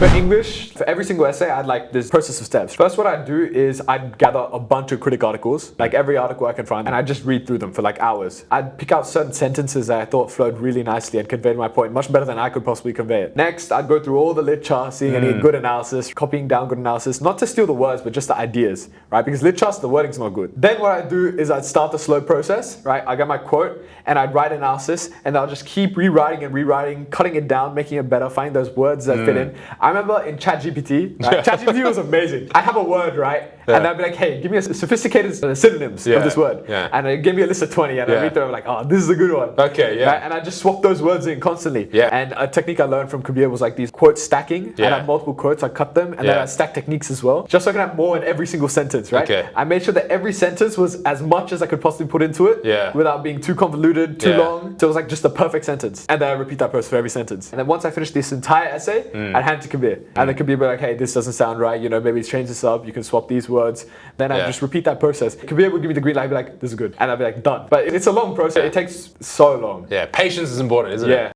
For English, for every single essay, I had like this process of steps. First, what I'd do is I'd gather a bunch of critic articles, like every article I can find, and I'd just read through them for like hours. I'd pick out certain sentences that I thought flowed really nicely and conveyed my point much better than I could possibly convey it. Next, I'd go through all the lit charts, seeing any good analysis, copying down good analysis, not to steal the words, but just the ideas, right? Because lit charts, the wording's not good. Then what I'd do is I'd start the slow process, right? I get my quote and I'd write analysis and I'll just keep rewriting and rewriting, cutting it down, making it better, finding those words that fit in. I remember in ChatGPT, right? ChatGPT was amazing. I have a word, right? Yeah. And I'd be like, hey, give me a sophisticated synonyms of this word. Yeah. And it gave me a list of 20 and I'd read through it, I'm like, oh, this is a good one. Okay, yeah. Right? And I just swap those words in constantly. Yeah. And a technique I learned from Kabir was like these quote stacking. Yeah. I'd have multiple quotes, I cut them, and then I'd stack techniques as well. Just so I can have more in every single sentence, right? Okay. I made sure that every sentence was as much as I could possibly put into it without being too convoluted, too long. So it was like just a perfect sentence. And then I repeat that process for every sentence. And then once I finished this entire essay, I'd hand it to Kabir. And then Kabir would be like, hey, this doesn't sound right, you know, maybe change this up, you can swap these words. Then I'd just repeat that process. Kabir would give me the green light, I'd be like, this is good. And I'd be like, done. But it's a long process, it takes so long. Yeah, patience is important, isn't it?